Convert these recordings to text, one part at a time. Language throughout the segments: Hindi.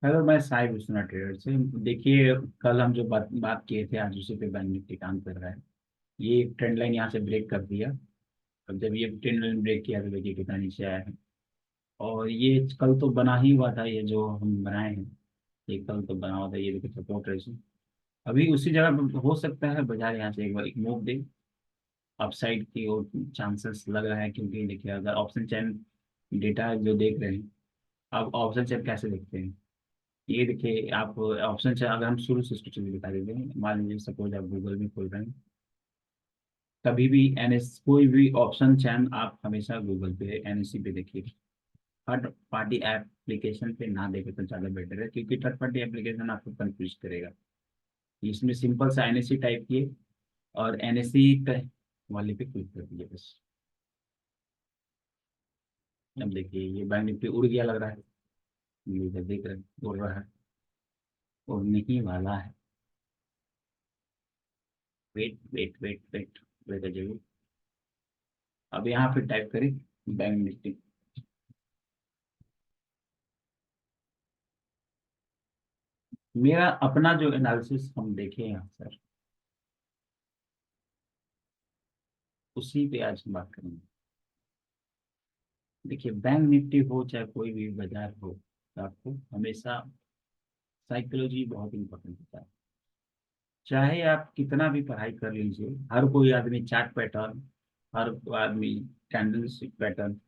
हेलो, मैं साहिब हुसना ट्रेडर से। देखिए, कल हम जो बात किए थे, आज उसी पे बैंक निफ्टी काम कर रहा है। ये ट्रेंड लाइन यहाँ से ब्रेक कर दिया। अब जब ये ट्रेंड लाइन ब्रेक किया तो देखिए कितना नीचे आया है। और ये कल तो बना ही हुआ था, ये जो हम बनाए हैं, ये कल तो बना हुआ था। ये देखिए सपोर्ट रेजिस्टेंस अभी उसी जगह पे हो सकता है। बाजार यहाँ से एक बार एक मूव दे अपसाइड की और चांसेस लग रहा है, क्योंकि देखिए अगर ऑप्शन चैन डेटा जो देख रहे हैं, अब ऑप्शन चैन कैसे देखते हैं। ये देखिए आप ऑप्शन से अगर हम शुरू से उसको चलिए दिखा देते हैं। मान लीजिए सपोज आप गूगल में खोल रहे हैं, कभी भी एनएस कोई भी ऑप्शन चैन आप हमेशा गूगल पे एनएससी पे देखिए। थर्ड पार्टी एप्लीकेशन पे ना देखे तो ज़्यादा बेटर है, क्योंकि थर्ड पार्टी एप्लीकेशन आपको कंफ्यूज करेगा। इसमें सिंपल सा एनएससी टाइप किए और एनएससी वाले पे क्लिक कर दिए बस। अब देखिए ये बैंक निफ्टी उड़ गया लग रहा है। ये इधर देख रहे हैं उड़ रहा है, उड़ने ही वाला है। Wait wait wait wait wait. अब यहाँ पे टाइप करें बैंक निफ्टी। मेरा अपना जो एनालिसिस हम देखे यहाँ सर, उसी पे आज हम बात करेंगे। देखिए बैंक निफ्टी हो चाहे कोई भी बाजार हो, तो आपको हमेशा साइकोलॉजी बहुत इंपॉर्टेंट होता है। चाहे आप कितना भी पढ़ाई कर लीजिए, हर कोई आदमी चार्ट पैटर्न, हर आदमी कैंडलस्टिक पैटर्न,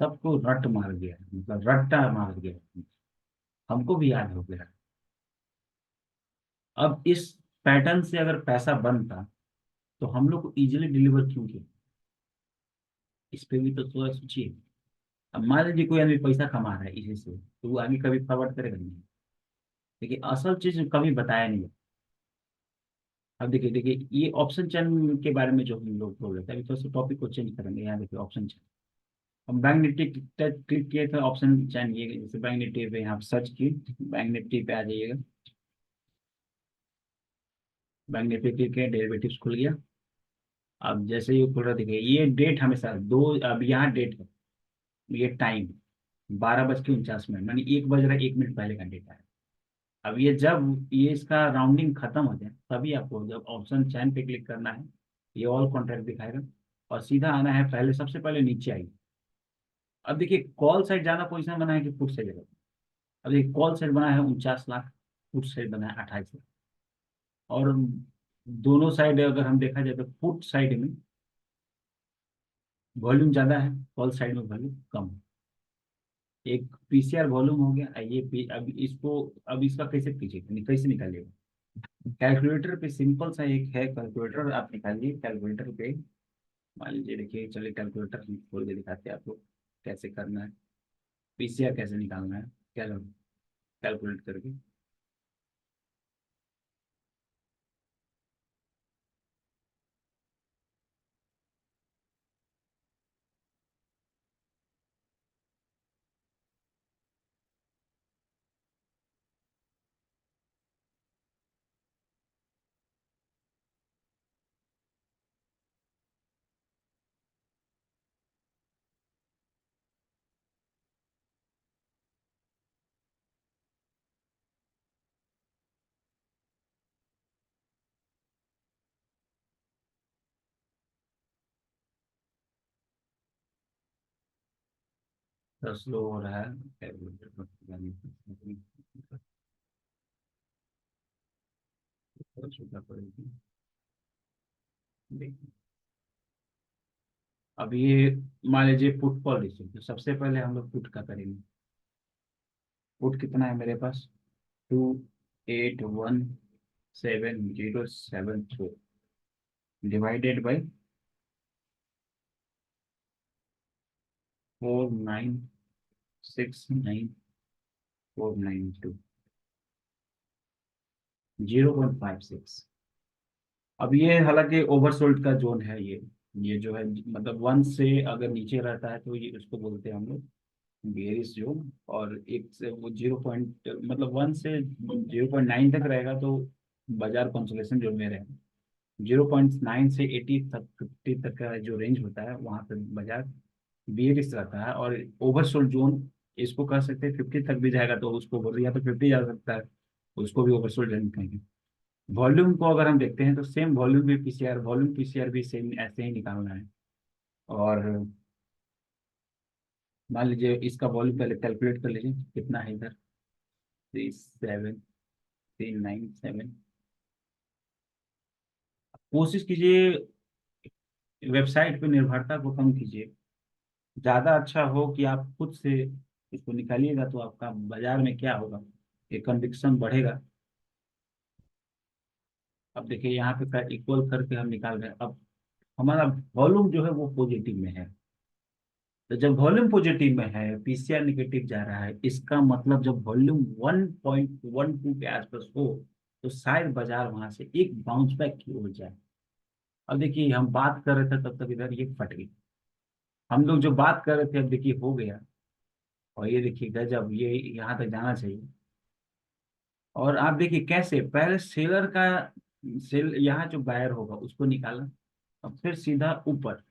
सबको रट मार गया है, मतलब रट्टा मार गया है। हमको भी याद हो गया। अब इस पैटर्न से अगर पैसा बनता तो हम लोग को इजिली डिलीवर क्यों किया। इस पे भी तो थोड़ा सोचिए। अब मान लीजिए कोई आदमी पैसा कमा रहा है इसी से, तो वो आदमी कभी फॉरवर्ड करेगा नहीं। देखिए असल चीज कभी बताया नहीं। अब देखिए देखिए ये ऑप्शन चैन के बारे में जो हम लोग बोल रहे थे, अभी थोड़ा सा टॉपिक को चेंज करेंगे। यहाँ देखिए ऑप्शन चैन, हम बैंक निफ्टी क्लिक किए थे, ऑप्शन चैन ये जैसे बैंक निफ्टी पे यहाँ सर्च की, बैंक निफ्टी पे आ जाइएगा। बैंक निफ्टी क्लिक किया, डेरिवेटिव्स खुल गया। अब जैसे ही खुल रहा देखिए ये डेट हमेशा दो, अब यहाँ डेट है, ये टाइम 12:49 मानी 1 बज रहा है, 1 मिनट पहले का डेटा है। अब ये जब ये इसका राउंडिंग खत्म हो जाए तभी आपको जब ऑप्शन चैन पे क्लिक करना है, ये ऑल कॉन्ट्रैक्ट दिखाएगा और सीधा आना है, पहले सबसे पहले नीचे आइए। अब देखिए कॉल साइड ज्यादा पोजीशन बना है कि पुट साइड। अब देखिए कॉल साइड बना है 49 लाख, पुट साइड बना है 28 लाख। और दोनों साइड अगर हम देखा जाए तो पुट साइड में वॉल्यूम ज्यादा है, कॉल साइड में वॉल्यूम कम है। एक पीसीआर वॉल्यूम हो गया। अब इसको, अब इसका कैसे पीछे कैसे निकालिएगा। कैलकुलेटर पे सिंपल सा एक है कैलकुलेटर, आप निकालिए कैलकुलेटर पे। मान लीजिए देखिए, चलिए कैलकुलेटर हम खोल के दिखाते हैं आपको कैसे करना है, पीसीआर कैसे निकालना है कैलकुलेट करके। 10 लो हो रहा है कैलकुलेटर पर, सुविधा पड़ेगी। देखिए अब ये मान लीजिए पुट पॉलिसी, तो सबसे पहले हम लोग पुट का करेंगे। पुट कितना है मेरे पास, 281707 डिवाइडेड बाई 4969492, 0.56। अब ये हालांकि ओवरसोल्ड का जोन है ये जो है, मतलब 1 से अगर नीचे रहता है तो ये उसको बोलते हैं हम लोग बेरिश जोन। और एक से वो 0 मतलब 1 से 0.9 तक रहेगा तो बाजार कंसोलेशन जोन में रहेगा। 0.9 से 80 तक 50 तक का जो रेंज होता है वहां पर बाजार बेरिश रहता है। और ओवरसोल्ड जोन इसको कह सकते हैं 50 तक भी जाएगा तो उसको बोल या तो 50 जा सकता है, उसको भी ओवरसोल्ड नहीं कहेंगे। वॉल्यूम को अगर हम देखते हैं तो सेम वॉल्यूम भी पीसीआर, वॉल्यूम पीसीआर भी सेम ऐसे ही निकालना है। और मान लीजिए इसका वॉल्यूम पहले कैलकुलेट कर लीजिए कितना है इधर, 37,397। कोशिश कीजिए वेबसाइट पे निर्भरता को कम कीजिए, ज़्यादा अच्छा हो कि आप खुद से इसको निकालिएगा तो आपका बाजार में क्या होगा, एक कन्विक्शन बढ़ेगा। अब देखिए यहाँ पे इक्वल करके हम निकाल रहे हैं। अब हमारा वॉल्यूम जो है वो पॉजिटिव में है, तो जब वॉल्यूम पॉजिटिव में है पीसीआर निगेटिव जा रहा है, इसका मतलब जब वॉल्यूम 1.12 के आसपास हो तो शायद बाजार वहां से एक बाउंस बैक की ओर जाए। अब देखिए हम बात कर रहे थे तब तक इधर ये फट गई, हम लोग जो बात कर रहे थे अब देखिए हो गया। और ये देखिए गजब, ये यहाँ तक जाना चाहिए। और आप देखिए कैसे पहले सेलर का, सेल यहाँ जो बायर होगा उसको निकाला, अब फिर सीधा ऊपर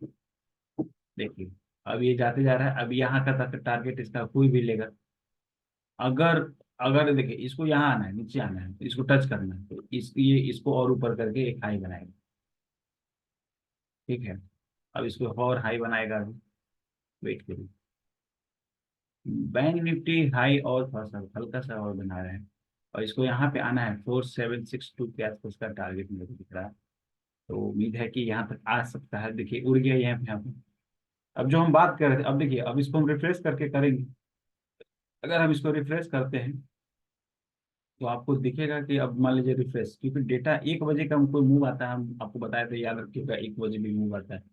देखिए। अब ये जाते जा रहा है, अब यहाँ का तक टारगेट इसका कोई भी लेगा। अगर अगर देखिए इसको यहाँ आना है, नीचे आना है, तो इसको टच करना है, तो ये इसको और ऊपर करके एक हाई बनाएगा। ठीक है, अब इसको और हाई बनाएगा अभी, वेट करिए। बैंक निफ्टी हाई और थोड़ा सा हल्का सा और बना रहे हैं, और इसको यहाँ पे आना है 4762 के आसपास का टारगेट मेरे को दिख रहा है। तो उम्मीद है कि यहाँ तक आ सकता है। देखिए उड़ गया यहाँ पे। अब जो हम बात कर रहे थे, अब देखिए अब इसको हम रिफ्रेश करके करेंगे। अगर हम इसको रिफ्रेश करते हैं तो आपको दिखेगा कि अब मान लीजिए रिफ्रेश, क्योंकि डेटा 1 बजे का कोई मूव आता है, हम आपको बताया था याद रखिएगा 1 बजे भी मूव आता है।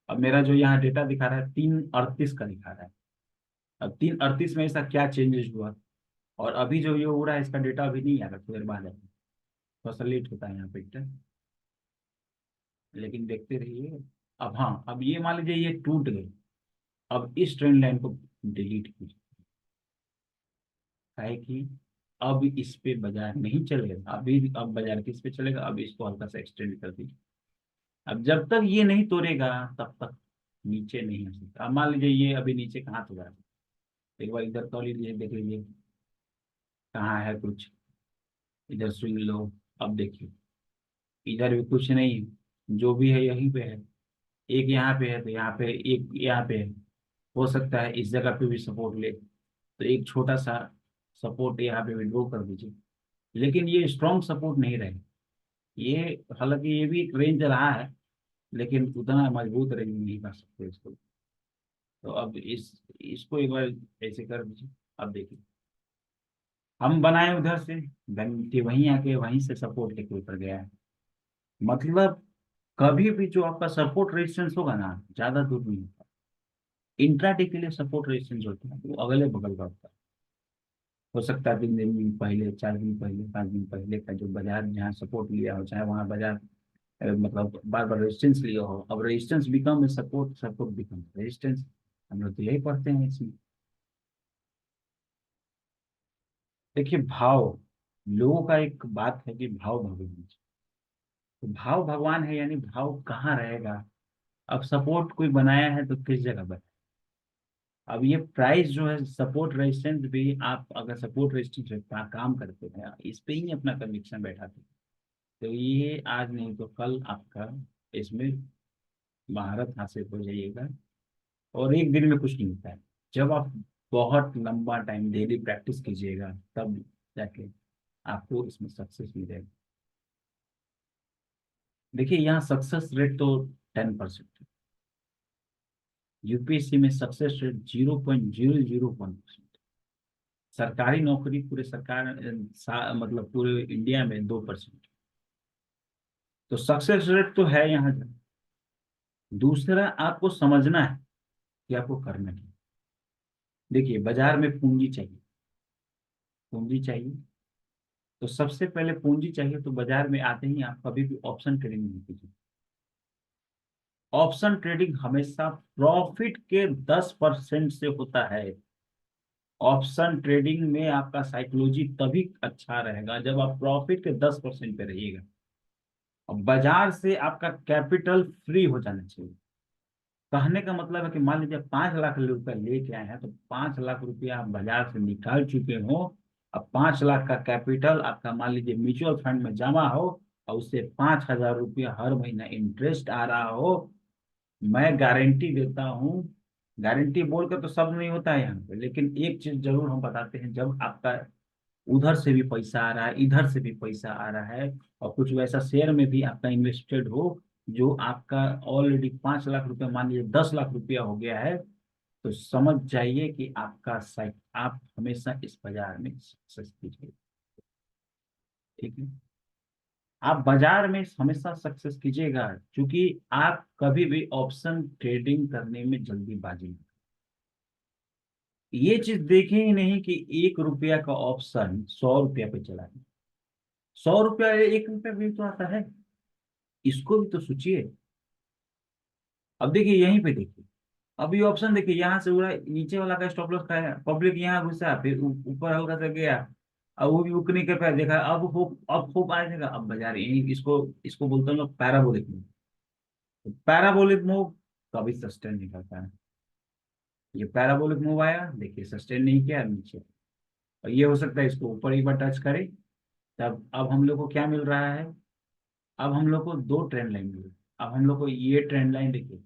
अब मेरा जो यहाँ डेटा दिखा रहा है 3:38 का दिखा रहा है। अब 3:38 में ऐसा क्या चेंजेस हुआ, और अभी जो ये हो रहा है इसका डेटा अभी नहीं आएगा, थोड़ी देर बाद आएगा, थोड़ा सा लेट होता है यहाँ पे इतना, लेकिन देखते रहिए। अब हाँ, अब ये मान लीजिए ये टूट गई, अब इस ट्रेंड लाइन को डिलीट कीजिए, है कि अब इस पे बाजार नहीं चलेगा अभी। अब बाजार किस पे चलेगा, अब इसको हल्का सा एक्सटेंड कर दीजिए। अब जब तक ये नहीं तोड़ेगा तब तक नीचे नहीं आ सकता। अब मान लीजिए ये अभी नीचे कहाँ तोड़ा है, एक बार इधर तोड़ लीजिए, देख लीजिए कहाँ है कुछ, इधर सुन लो। अब देखिए इधर भी कुछ नहीं है, जो भी है यहीं पे है। एक यहाँ पे है तो यहाँ पे, एक यहाँ पे है, हो सकता है इस जगह पे भी सपोर्ट ले, तो एक छोटा सा सपोर्ट यहाँ पे विड्रॉ कर दीजिए। लेकिन ये स्ट्रॉन्ग सपोर्ट नहीं रहे, ये हालांकि ये भी एक रेंज रहा है, लेकिन उतना मजबूत रेंज नहीं कर सकते इसको। तो अब इसको एक बार ऐसे कर दीजिए। अब देखिए हम बनाए उधर से, घंटे वहीं आके वहीं से सपोर्ट लेके ऊपर गया है। मतलब कभी भी जो आपका सपोर्ट रेजिस्टेंस होगा ना, ज्यादा दूर नहीं होता। इंट्राडे के लिए सपोर्ट रेजिस्टेंस होता है वो अगले बगल का होता है। हो सकता है 3 दिन पहले, 4 दिन पहले, 5 दिन पहले का जो बाजार जहाँ सपोर्ट लिया हो, चाहे वहाँ बाजार मतलब बार बार रेजिस्टेंस लिया हो, अब resistance become support, support become resistance. हम लोग तो यही पढ़ते हैं इसमें। देखिए भाव, लोगों का एक बात है कि भाव भगवान, तो भाव भगवान है यानी भाव कहाँ रहेगा। अब सपोर्ट कोई बनाया है तो किस जगह पर। अब ये प्राइस जो है सपोर्ट रेजिस्टेंस भी, आप अगर सपोर्ट रेजिस्टेंस का काम करते हैं इस पे ही अपना कन्विक्शन बैठाते हैं, तो ये आज नहीं तो कल आपका इसमें महारत हासिल हो जाइएगा। और एक दिन में कुछ नहीं होता है, जब आप बहुत लंबा टाइम डेली प्रैक्टिस कीजिएगा तब जाके आपको इसमें सक्सेस मिलेगा। देखिए यहाँ सक्सेस रेट तो 10% है, यूपीएससी में सक्सेस रेट 0.001%। सरकारी नौकरी पूरे सरकार मतलब पूरे इंडिया में 2%। तो सक्सेस रेट तो है यहाँ। दूसरा आपको समझना है कि आपको करना क्या। देखिए बाजार में पूंजी चाहिए, पूंजी चाहिए, तो सबसे पहले पूंजी चाहिए तो बाजार में आते ही आप कभी भी ऑप्शन ट्रेडिंग नहीं कीजिए। ऑप्शन ट्रेडिंग हमेशा प्रॉफिट के 10% से होता है। ऑप्शन ट्रेडिंग में आपका साइकोलॉजी तभी अच्छा रहेगा जब आप प्रॉफिट के 10% पे रहिएगा। और बाजार से आपका कैपिटल फ्री हो जाना चाहिए। कहने का मतलब है कि मान लीजिए 5 लाख रुपया लेके आए हैं, तो 5 लाख रुपया आप बाजार से निकाल चुके हो। अब 5 लाख का कैपिटल आपका मान लीजिए म्यूचुअल फंड में जमा हो, और उससे 5,000 रुपया हर महीना इंटरेस्ट आ रहा हो। मैं गारंटी देता हूँ, गारंटी बोलकर तो सब नहीं होता है यहाँ पे, लेकिन एक चीज जरूर हम बताते हैं, जब आपका उधर से भी पैसा आ रहा है, इधर से भी पैसा आ रहा है, और कुछ वैसा शेयर में भी आपका इन्वेस्टेड हो, जो आपका ऑलरेडी 5 लाख रुपया, मान लीजिए 10 लाख रुपया हो गया है, तो समझ जाइए कि आपका साइट, आप हमेशा इस बाजार में सक्सेस कीजिए। ठीक है, आप बाजार में हमेशा सक्सेस कीजिएगा, क्योंकि आप कभी भी ऑप्शन ट्रेडिंग करने में जल्दीबाजी नहीं। ये चीज देखें ही नहीं कि 1 रुपया का ऑप्शन 100 रुपया पे चला है। 100 रुपया 1 रुपया भी तो आता है, इसको भी तो सोचिए। अब देखिए यहीं पे देखिए, अब ये ऑप्शन देखिए, यहाँ से उड़ा नीचे वाला का स्टॉप लॉस खाया, पब्लिक यहाँ घुसा, फिर ऊपर हल्का सा गया, अब वो भी उकने के पैर देखा, अब होप आएगा, अब बाजार यही, इसको इसको बोलते हैं लोग पैराबोलिक मूव। तो पैराबोलिक मूव कभी सस्टेन नहीं करता है। ये पैराबोलिक मूव आया, देखिए सस्टेन नहीं किया नीचे, और ये हो सकता है इसको ऊपर एक बार टच करे, तब अब हम लोग को क्या मिल रहा है, अब हम लोग को दो ट्रेंड लाइन मिली। अब हम लोग को ये ट्रेंड लाइन देखिए,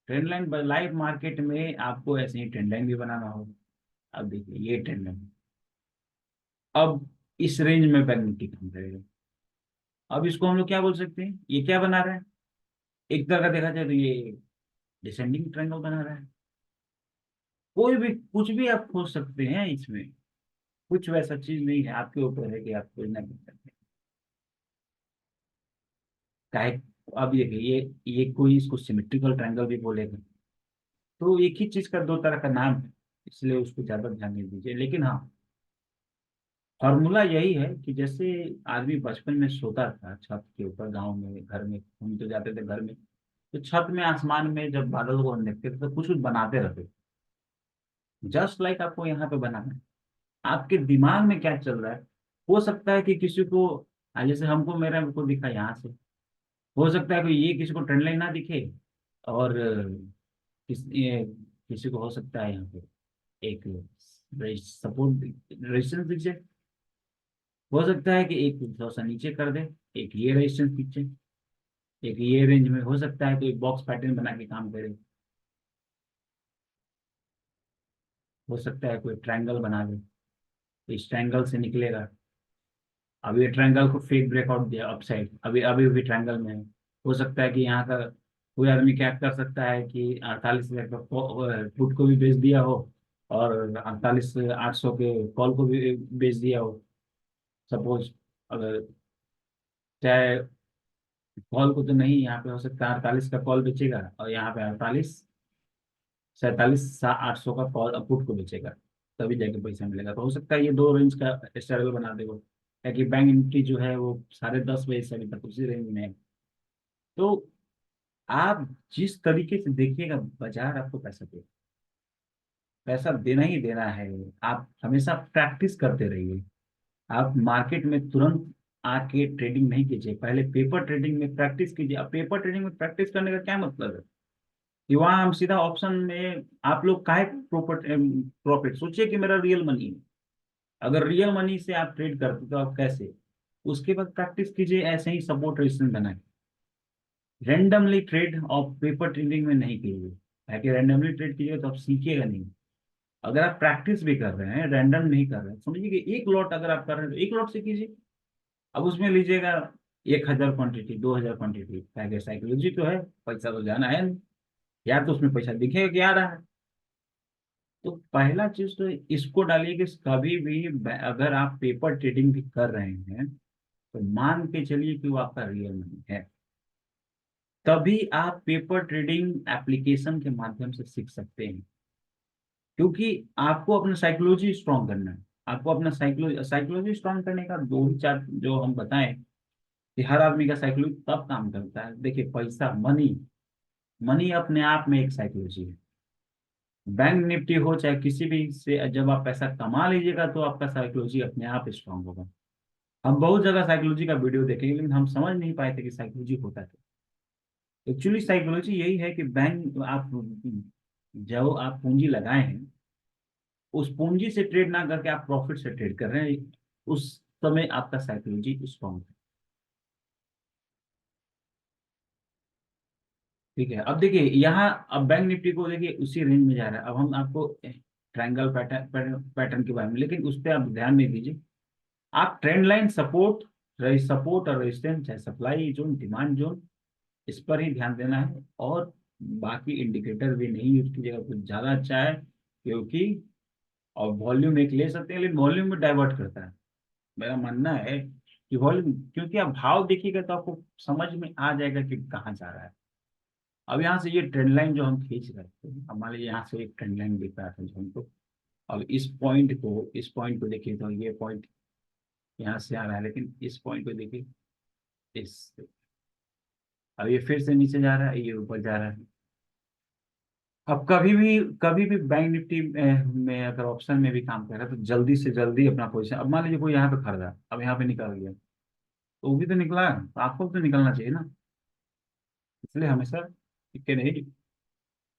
ट्रेंड लाइन लाइव मार्केट में आपको ऐसे ही ट्रेंड लाइन भी बनाना होगा। अब देखिए ये ट्रेंड लाइन, अब इस रेंज में बैंक निफ्टी काम करेगा। अब इसको हम लोग क्या बोल सकते हैं, ये क्या बना रहा है, एक तरह का देखा जाए तो ये डिसेंडिंग ट्रेंगल बना रहा है। कोई भी कुछ भी आप खोज सकते हैं इसमें, कुछ वैसा चीज नहीं है, आपके ऊपर है कि आप खोजना कर सकते हैं। चाहे, अब देखिए ये कोई इसको सिमेट्रिकल ट्रायंगल भी बोलेगा, तो एक ही चीज का दो तरह का नाम है, इसलिए उसको ज्यादा ध्यान नहीं दीजिए। लेकिन हाँ, फॉर्मूला यही है कि जैसे आदमी बचपन में सोता था छत के ऊपर, गांव में घर में हम तो जाते थे घर में, तो छत में आसमान में जब बादल को हम देखते थे तो कुछ कुछ बनाते रहते थे। जस्ट लाइक आपको यहाँ पे बनाना है, आपके दिमाग में क्या चल रहा है। हो सकता है कि किसी को, जैसे हमको मेरा को दिखा यहाँ से, हो सकता है कि ये किसी को ट्रेंड लाइन ना दिखे, और किसी को हो सकता है यहाँ पे एक सपोर्ट रेजिस्टेंस दिख जाए। हो सकता है कि एक थोड़ा सा नीचे कर दे, एक ये रेजिस्टेंस पीछे, एक ये रेंज में हो सकता है तो एक बॉक्स पैटर्न बना के काम करे। हो सकता है कोई ट्रायंगल बना दे, तो इस ट्रायंगल से निकलेगा। अब ये ट्रायंगल को फेक ब्रेकआउट दिया अपसाइड, अभी अभी भी ट्रायंगल में है। हो सकता है कि यहाँ का कोई आदमी क्या कर सकता है कि 48,000 का पुट को भी बेच दिया हो, और 48,800 के कॉल को भी बेच दिया हो। सपोज, अगर चाहे कॉल को तो नहीं, यहाँ पे हो सकता है 48 का कॉल बेचेगा, और यहाँ पे 48 47 800 का कॉल पुट को बेचेगा, तभी जाके पैसा मिलेगा। तो हो सकता है ये दो रेंज का स्ट्रगल बना दे वो, ताकि बैंक निफ्टी जो है वो 10:30 बजे से अभी तक उसी रेंज में है। तो आप जिस तरीके से देखिएगा, बाजार आपको पैसा देगा, पैसा देना ही देना है। आप हमेशा प्रैक्टिस करते रहिए। आप मार्केट में तुरंत आके ट्रेडिंग नहीं कीजिए, पहले पेपर ट्रेडिंग में प्रैक्टिस कीजिए। अब पेपर ट्रेडिंग में प्रैक्टिस करने का क्या मतलब है कि वहां हम सीधा ऑप्शन में, आप लोग काहे प्रॉफिट प्रॉफिट सोचिए कि मेरा रियल मनी है। अगर रियल मनी से आप ट्रेड करते तो आप कैसे, उसके बाद प्रैक्टिस कीजिए ऐसे ही सपोर्ट रेजिस्टेंस बनाए। रेंडमली ट्रेड और पेपर ट्रेडिंग में नहीं कीजिए, ताकि रेंडमली ट्रेड कीजिए तो आप सीखिएगा नहीं। अगर आप प्रैक्टिस भी कर रहे हैं, रैंडम नहीं कर रहे हैं, समझिए कि एक लॉट अगर आप कर रहे हैं तो एक लॉट से कीजिए। अब उसमें लीजिएगा 1,000 क्वांटिटी, 2,000 क्वांटिटी, ताकि साइकोलॉजी तो है, पैसा तो जाना है नहीं, या तो उसमें पैसा दिखेगा कि आ रहा है। तो पहला चीज तो इसको डालिए कि कभी भी अगर आप पेपर ट्रेडिंग भी कर रहे हैं, तो मान के चलिए कि वो आपका रियल मनी है, तभी आप पेपर ट्रेडिंग एप्लीकेशन के माध्यम से सीख सकते हैं। क्योंकि आपको अपना साइकोलॉजी स्ट्रांग करना है। आपको अपना साइकोलॉजी साइकोलॉजी स्ट्रांग करने का दो ही चार जो हम बताएं, कि हर आदमी का साइकोलॉजी तब काम करता है। देखिए पैसा, मनी, मनी अपने आप में एक साइकोलॉजी है। बैंक निफ्टी हो चाहे किसी भी से, जब आप पैसा कमा लीजिएगा तो आपका साइकोलॉजी अपने आप स्ट्रांग होगा। हम बहुत जगह साइकोलॉजी का वीडियो देखेंगे, लेकिन हम समझ नहीं पाए थे कि साइकोलॉजी होता है। एक्चुअली साइकोलॉजी यही है कि बैंक आप जो आप पूंजी लगाए हैं उस पूंजी से ट्रेड ना करके आप प्रॉफिट से ट्रेड कर रहे हैं, उस समय आपका साइकोलॉजी स्ट्रॉन्ग है। ठीक है, अब देखिए यहाँ, अब बैंक निफ्टी को देखिए उसी रेंज में जा रहा है। अब हम आपको ट्रायंगल पैटर्न पैटर्न के बारे में, लेकिन उस पर आप ध्यान नहीं दीजिए। आप ट्रेंड लाइन सपोर्ट, सपोर्ट और रेजिस्टेंस है, सप्लाई जोन, डिमांड जोन, इस पर ही ध्यान देना है। और बाकी इंडिकेटर भी नहीं यूज कीजिएगा, कुछ ज्यादा अच्छा है क्योंकि, और वॉल्यूम एक ले सकते हैं लेकिन वॉल्यूम में डाइवर्ट करता है। मेरा मानना है कि वॉल्यूम, क्योंकि आप भाव देखिएगा तो आपको समझ में आ जाएगा कि कहाँ जा रहा है। अब यहाँ से ये ट्रेंड लाइन जो हम खींच रहे थे, अब मान लीजिए यहाँ से एक ट्रेंड लाइन दिख रहा था जो हमको, अब इस पॉइंट को देखिए तो ये पॉइंट यहाँ से आ रहा है, लेकिन इस पॉइंट को देखिए, इस, अब ये फिर से नीचे जा रहा है, ये ऊपर जा रहा है। अब कभी भी बैंक निफ्टी में अगर ऑप्शन में भी काम कर रहा है तो जल्दी से जल्दी अपना पोजीशन, अब मान लीजिए कोई यहाँ पे खरीदा, अब यहाँ पे निकल गया, तो वो भी तो निकला है, तो आपको भी तो निकलना चाहिए ना। इसलिए हमेशा टिके नहीं,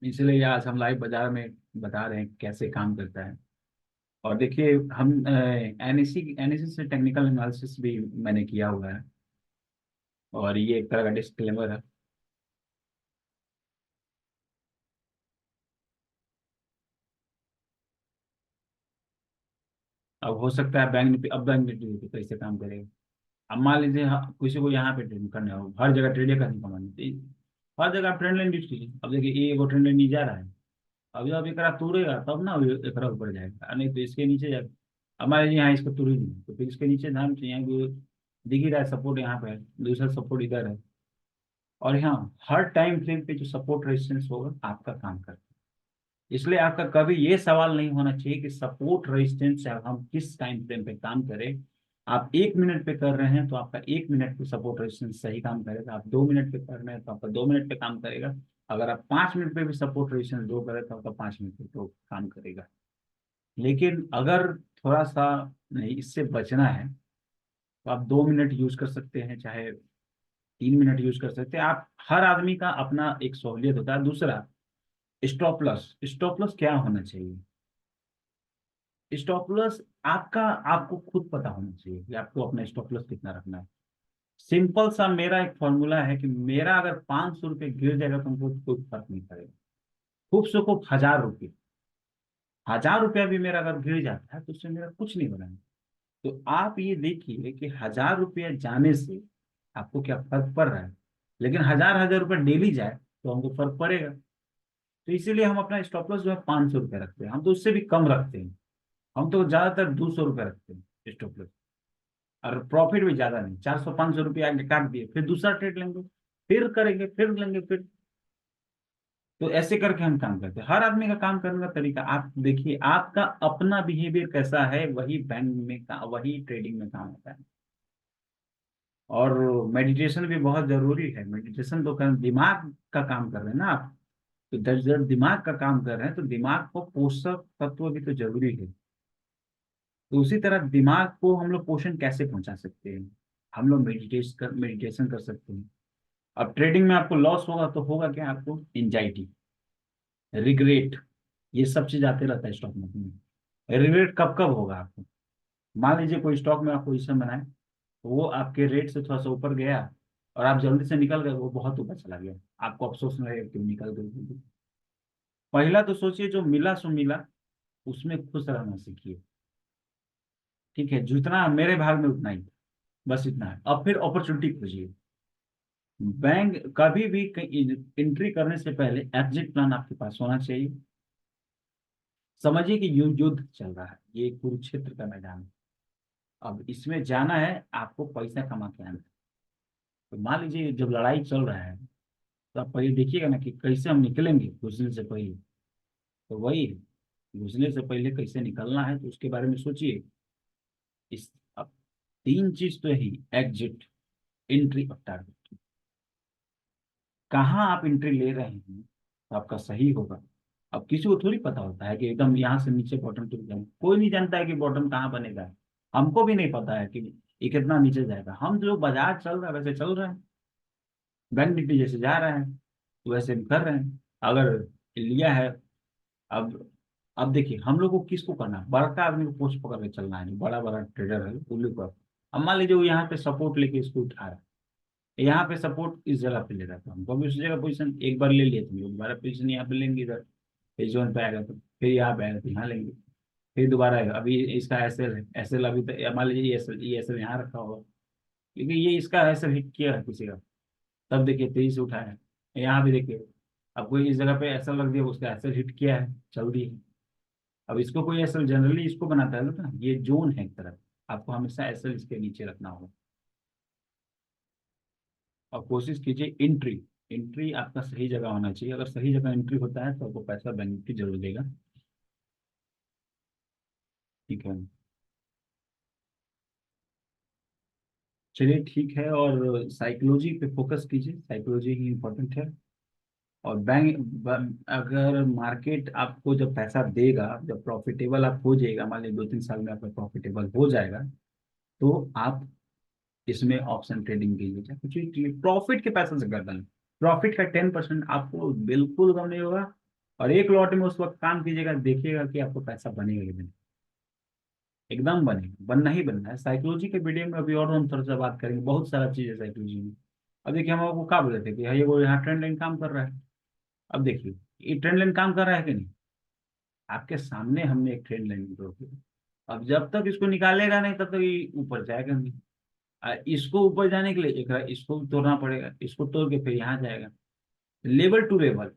इसलिए आज हम लाइव बाजार में बता रहे हैं कैसे काम करता है। और देखिए हम एनएससी से टेक्निकल एनालिसिस भी मैंने किया हुआ है, और ये एक तरह का डिस्क्लेमर है। अब हो सकता है बैंक निफ्टी, अब बैंक निफ्टी देखिए कैसे काम करेगा। अब मान लीजिए किसी को यहाँ पे ट्रेड करना हो, हर जगह ट्रेड करनी कमानी तो हर जगह आप ट्रेंड लाइन यूज कीजिए। अब देखिए ये वो ट्रेंड लाइन नीचे जा रहा है, अब जब एक तोड़ेगा तब ना एक ऊपर जाएगा, नहीं तो इसके नीचे जाएगा। अब मान लीजिए यहाँ इसको तोड़ ही नहीं तो फिर इसके नीचे ध्यान चाहिए, यहाँ भी दिख ही रहा है सपोर्ट यहाँ पे है, दूसरा सपोर्ट इधर है। और यहाँ हर टाइम फ्रेम पे जो सपोर्ट रेजिस्टेंस होगा आपका काम करता है। इसलिए आपका कभी ये सवाल नहीं होना चाहिए कि सपोर्ट रेजिस्टेंस से हम किस टाइम फ्रेम पे काम करें। आप 1 मिनट पे कर रहे हैं तो आपका 1 मिनट पे सपोर्ट रेजिस्टेंस सही काम करेगा, आप 2 मिनट पे कर रहे हैं तो आपका 2 मिनट पे काम करेगा। अगर आप 5 मिनट पे भी सपोर्ट रेजिस्टेंस दो करें तो आपका 5 मिनट पे तो काम करेगा। लेकिन अगर थोड़ा सा नहीं, इससे बचना है तो आप 2 मिनट यूज कर सकते हैं, चाहे 3 मिनट यूज कर सकते हैं। आप, हर आदमी का अपना एक सहूलियत होता है। दूसरा, स्टॉप लॉस, स्टॉप लॉस क्या होना चाहिए? स्टॉप लॉस आपका, आपको खुद पता होना चाहिए कि आपको अपना स्टॉप लॉस कितना रखना है। सिंपल सा मेरा एक फॉर्मूला है कि मेरा अगर 500 रुपये गिर जाएगा तो हमको कोई फर्क नहीं पड़ेगा। खूब से खूब 1000 रुपये, 1000 रुपया भी मेरा अगर गिर जाता है तो उससे मेरा कुछ नहीं बना। तो आप ये देखिए कि 1000 रुपया जाने से आपको क्या फर्क पड़ रहा है, लेकिन हजार हजार रुपये डेली जाए तो हमको फर्क पड़ेगा। तो इसीलिए हम अपना स्टॉप लॉस जो है 500 रुपये रखते हैं, हम तो उससे भी कम रखते हैं। हम तो ज्यादातर 200 रुपये रखते हैं स्टॉप लॉस, और प्रॉफिट भी ज्यादा नहीं, 400 500 रुपये आगे काट दिए, फिर दूसरा ट्रेड लेंगे, फिर करेंगे, फिर लेंगे, फिर। तो ऐसे करके हम काम करते हैं। हर आदमी का काम करने का तरीका आप देखिए, आपका अपना बिहेवियर कैसा है वही बैंक में वही ट्रेडिंग में काम होता है। और मेडिटेशन भी बहुत जरूरी है। मेडिटेशन तो दिमाग का काम कर रहे हैं ना आप, तो जब दिमाग का काम कर रहे हैं तो दिमाग को पोषक तत्व भी तो जरूरी है। तो उसी तरह दिमाग को हम लोग पोषण कैसे पहुंचा सकते हैं? हम लोग मेडिटेशन कर सकते हैं। अब ट्रेडिंग में आपको लॉस होगा तो होगा क्या? आपको एंजाइटी, रिग्रेट, ये सब चीज आते रहता है स्टॉक मार्केट में। रिग्रेट कब कब होगा आपको? मान लीजिए कोई स्टॉक में आप पोजीशन बनाए, तो वो आपके रेट से थोड़ा सा ऊपर गया और आप जल्दी से निकल गए, वो बहुत ऊपर चला गया, आपको अफसोस नहीं है क्यों निकल गए। पहला तो सोचिए जो मिला सो मिला, उसमें खुश रहना सीखिए। ठीक है, जितना मेरे भाग में उतना ही, बस इतना है। अब फिर अपॉर्चुनिटी खोजिए। बैंक कभी भी एंट्री करने से पहले एग्जिट प्लान आपके पास होना चाहिए। समझिए कि युद्ध चल रहा है, ये कुरुक्षेत्र का मैदान है। अब इसमें जाना है, आपको पैसा कमा के आना है। तो मान लीजिए जब लड़ाई चल रहा है तो आप पहले देखिएगा ना कि कैसे हम निकलेंगे घुसने से पहले। तो वही है, घुसने से पहले कैसे निकलना है तो उसके बारे में सोचिए। इस, अब 3 चीज तो है ही, एग्जिट, एंट्री और टारगेट। कहाँ आप एंट्री ले रहे हैं तो आपका सही होगा। अब किसी को थोड़ी पता होता है कि एकदम यहाँ से नीचे बॉटम टूट जाए, कोई नहीं जानता है कि बॉटम कहाँ बनेगा। हमको भी नहीं पता है कि ये कितना नीचे जाएगा, हम जो बाजार चल रहा है वैसे चल रहा है। बैंक निफ्टी जैसे जा रहा है वैसे हम कर रहे हैं। अगर लिया है, अब अब देखिए हम लोग को किसको करना है, बड़का आदमी को पोस्ट पकड़ के चलना है, जो बड़ा बड़ा ट्रेडर है उल्लू पर। अब मान लीजिए वो यहाँ पे सपोर्ट लेके इसको उठा रहा है, यहाँ पे सपोर्ट इस जगह पे ले रहा था, हमको अभी उस जगह पोजीशन एक बार ले लिए थे, दोबारा पोजीशन यहाँ पे लेंगे इधर, इस जोन पे आएगा तो फिर यहाँ पे आएगा तो यहाँ लेंगे, फिर दोबारा आएगा। अभी इसका एसएल है, एसएल अभी तो मान लीजिए ये एसएल यहाँ रखा होगा, क्योंकि ये इसका एसएल हिट किया है किसी का, तब देखिए तेजी से उठा है। यहाँ भी देखिए, अब कोई इस जगह पे एसएल रख दिया, उसका एसएल हिट किया है, चल रही है। अब इसको कोई एसएल जनरली इसको बनाता है ना, ये जोन है एक तरह, आपको हमेशा एसएल इसके नीचे रखना होगा। और कोशिश कीजिए एंट्री, एंट्री आपका सही जगह होना चाहिए, अगर सही जगह एंट्री होता है तो आपको पैसा बैंक की जरूर देगा। ठीक है, चलिए ठीक है। और साइकोलॉजी पे फोकस कीजिए, साइकोलॉजी ही इम्पोर्टेंट है। और अगर मार्केट आपको जब पैसा देगा, जब प्रॉफिटेबल आप हो जाएगा, मान लीजिए 2-3 साल में आपका प्रॉफिटेबल हो जाएगा, तो आप इसमें ऑप्शन ट्रेडिंग कीजिए, चाहे कुछ भी प्रॉफिट के पैसे से कर दें। प्रॉफिट का 10% आपको बिल्कुल कम नहीं होगा। और एक लॉट में उस वक्त काम कीजिएगा, देखिएगा कि आपको पैसा बनेगा कि नहीं। एकदम बनेगा, बनना ही बनना है। साइकोलॉजी के वीडियो में अभी और हम थोड़ा सा बात करेंगे, बहुत सारा चीज है साइकोलॉजी में। अब देखिए हम आपको क्या बोले थे कि ये वो यहाँ ट्रेंड लाइन काम कर रहा है। अब देखिए ये ट्रेंड लाइन काम कर रहा है कि नहीं, आपके सामने हमने एक ट्रेंड लाइन ड्रॉ किया। अब जब तक इसको निकालेगा नहीं तब तक ये ऊपर जाएगा नहीं। इसको ऊपर जाने के लिए इसको भी तोड़ना पड़ेगा, इसको तोड़ के फिर यहाँ जाएगा, लेवल टू लेवल।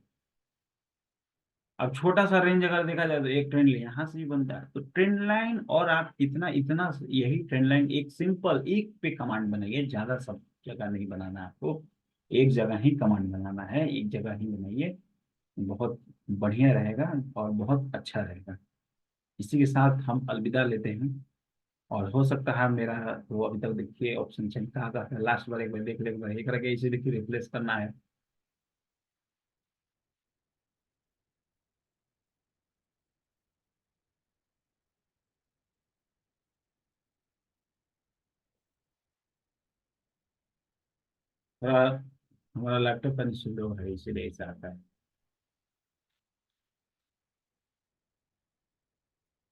अब छोटा सा रेंज अगर देखा जाए तो एक ट्रेंड लाइन यहाँ से भी बनता है, तो ट्रेंड लाइन और आप इतना इतना यही ट्रेंड लाइन एक सिंपल एक पे कमांड बनाइए, ज्यादा सब जगह नहीं बनाना है आपको, एक जगह ही कमांड बनाना है, एक जगह ही बनाइए, बहुत बढ़िया रहेगा और बहुत अच्छा रहेगा। इसी के साथ हम अलविदा लेते हैं। और हो सकता है मेरा, वो अभी तक देखिए ऑप्शन चेंज कहाँ का है, लास्ट बार एक बार देख ले, एक बार एक करके इसे देखिए रिप्लेस करना है। थोड़ा हमारा लैपटॉप का स्लो है इसीलिए ऐसा आता है।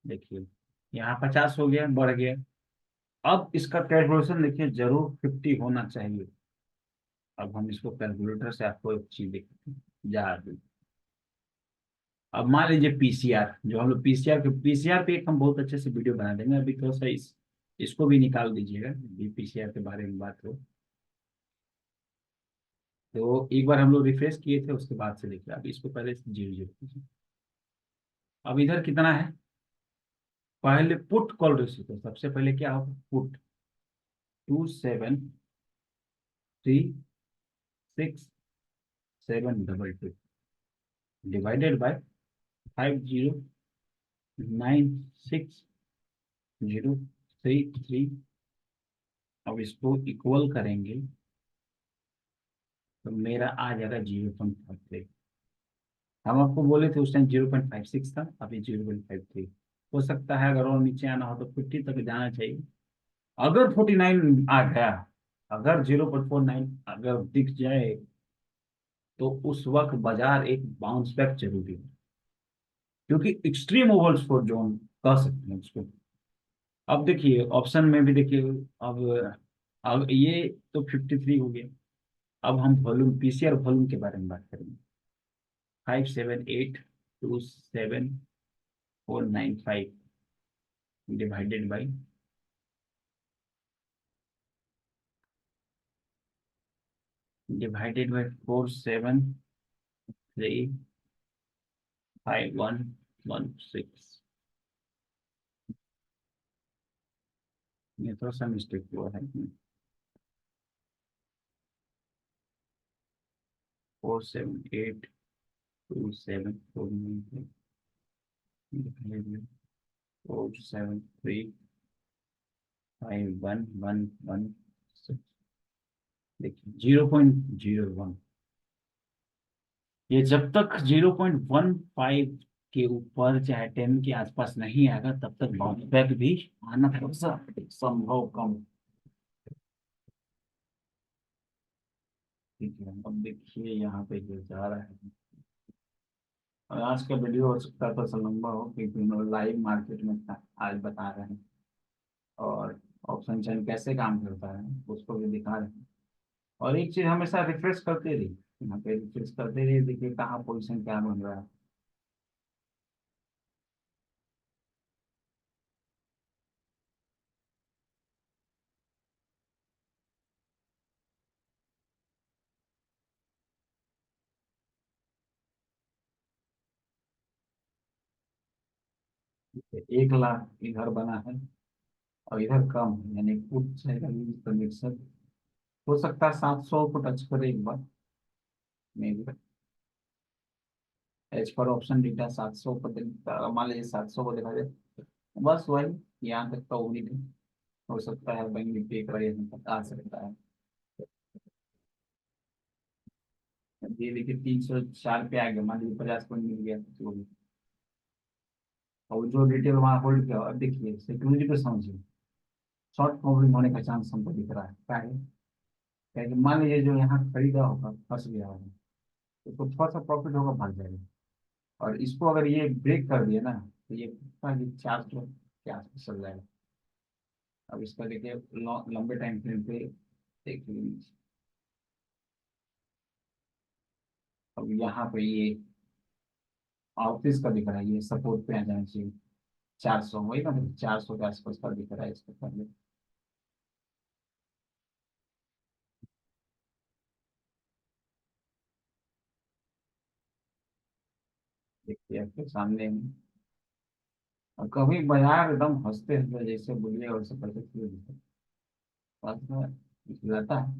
देखिए यहाँ 50 हो गया, बढ़ गया। अब इसका कैलकुलेशन देखिए जरूर 50 होना चाहिए। अब हम इसको कैलकुलेटर से आपको एक चीज देखते हैं जा रही। अब मान लीजिए पीसीआर, जो हम लोग पीसीआर पे एक हम बहुत अच्छे से वीडियो बना देंगे, अभी थोड़ा सा इसको भी निकाल दीजिएगा, भी पीसीआर के बारे में बात हो। तो एक बार हम लोग रिफ्रेश किए थे, उसके बाद से देखिए अब इसको पहले से 0-0 कीजिए। अब इधर कितना है, पहले पुट कॉल रेशियो, तो सबसे पहले क्या होगा, पुट 2736722 डिवाइडेड बाय 509603। अब इसको इक्वल करेंगे तो मेरा आ जाएगा 0.53। हम आपको बोले थे उस टाइम 0.56 था, अभी 0.53। हो सकता है अगर और नीचे आना हो तो 50 तक जाना चाहिए। अगर 49 आ गया, अगर 0.49 अगर दिख जाए, तो उस वक्त बाजार एक बाउंस बैक जरूरी है, क्योंकि एक्सट्रीम ओवरसोल्ड जोन कह सकते हैं उसको। अब देखिए ऑप्शन में भी देखिए, अब ये तो 53 हो गया। अब हम वॉल्यूम पीसीआर वॉल्यूम के बारे में बात करेंगे। 57827495 divided by, four seven three 5116। ये थोड़ा सा मिस्टेक हुआ है। 47827495 4735111। देखिए 0.01, ये जब तक 0.15 के ऊपर चाहे 10 के आसपास नहीं आएगा तब तक बाउंस बैक भी आना थोड़ा सा संभव कम। ठीक है, अब देखिए यहाँ पे जो जा रहा है, और आज का वीडियो हो सकता है तो लंबा हो क्योंकि हम लोग लाइव मार्केट में आज बता रहे हैं, और ऑप्शन चेन कैसे काम करता है उसको भी दिखा रहे हैं। और एक चीज हमेशा रिफ्रेश करते रहिए, यहाँ पे रिफ्रेश करते रहिए, देखिए कहाँ पोजीशन क्या बन रहा है। एक लाख इधर बना है और इधर कम है, यानी पुट है कमीशन। हो सकता है 700 को टच करे एक बार, मे बी। एज पर ऑप्शन डेटा 700 को मान लीजिए 700 को देखा जाए, बस वही यहाँ तक का उम्मीद है। हो सकता है बैंक निफ्टी एक बार यहाँ तक आ सकता है। अब ये देखिए 304 पे आ गया, मान लीजिए 50 पॉइंट मिल गया तो जो भी। और जो डिटेल वहाँ होल्ड किया, और देखिए सिक्योरिटी को समझिए, शॉर्ट कवरिंग होने का चांस हमको दिख रहा है। क्या है? क्या है कि मान लीजिए जो यहाँ खरीदा होगा फंस गया होगा, तो उसको थोड़ा सा प्रॉफिट होगा, भाग जाएगा। और इसको अगर ये ब्रेक कर दिया ना, तो ये 400 के आसपास चल जाएगा। अब इसका देखिए लंबे टाइम फ्रेम पे देखिए, अब यहाँ पे ये ऑफिस का दिख रहा है, ये सपोर्ट पे आ जाना चाहिए। 400 वही ना, 400 के आसपास का दिख रहा है इसका पहले। देखिए आपके सामने में। और कभी बाजार एकदम हंसते हंसते जैसे बोलिए और से करते हुए बात में रहता है।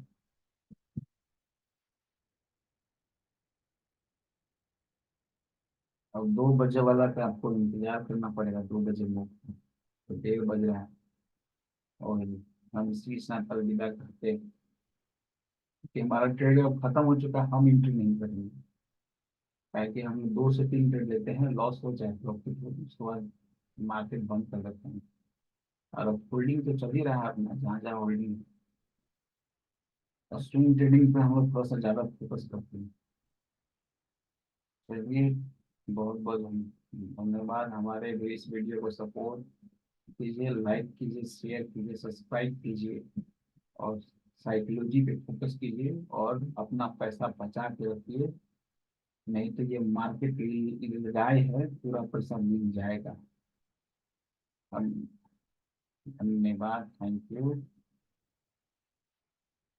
अब 2 बजे वाला पे आपको इंतजार करना पड़ेगा, 2 बजे में तो 1:30 बज रहा है। और हम इसी साथ कल विदा करते हैं कि हमारा ट्रेड अब खत्म हो चुका है, हम एंट्री नहीं करेंगे। ताकि हम 2 से 3 ट्रेड लेते हैं, लॉस हो चाहे प्रॉफिट हो, उसके बाद मार्केट बंद कर देते हैं। और अब होल्डिंग तो चल ही रहा है अपना, जहाँ जहाँ होल्डिंग। और स्विंग ट्रेडिंग पे हम लोग थोड़ा सा ज़्यादा फोकस करते हैं। चलिए, बहुत बहुत धन्यवाद। हमारे भी इस वीडियो को सपोर्ट कीजिए, लाइक कीजिए, शेयर कीजिए, सब्सक्राइब कीजिए, और साइकोलॉजी पे फोकस कीजिए, और अपना पैसा बचा के रखिए। नहीं तो ये मार्केट राय है, पूरा पैसा मिल जाएगा। हम धन्यवाद, थैंक यू।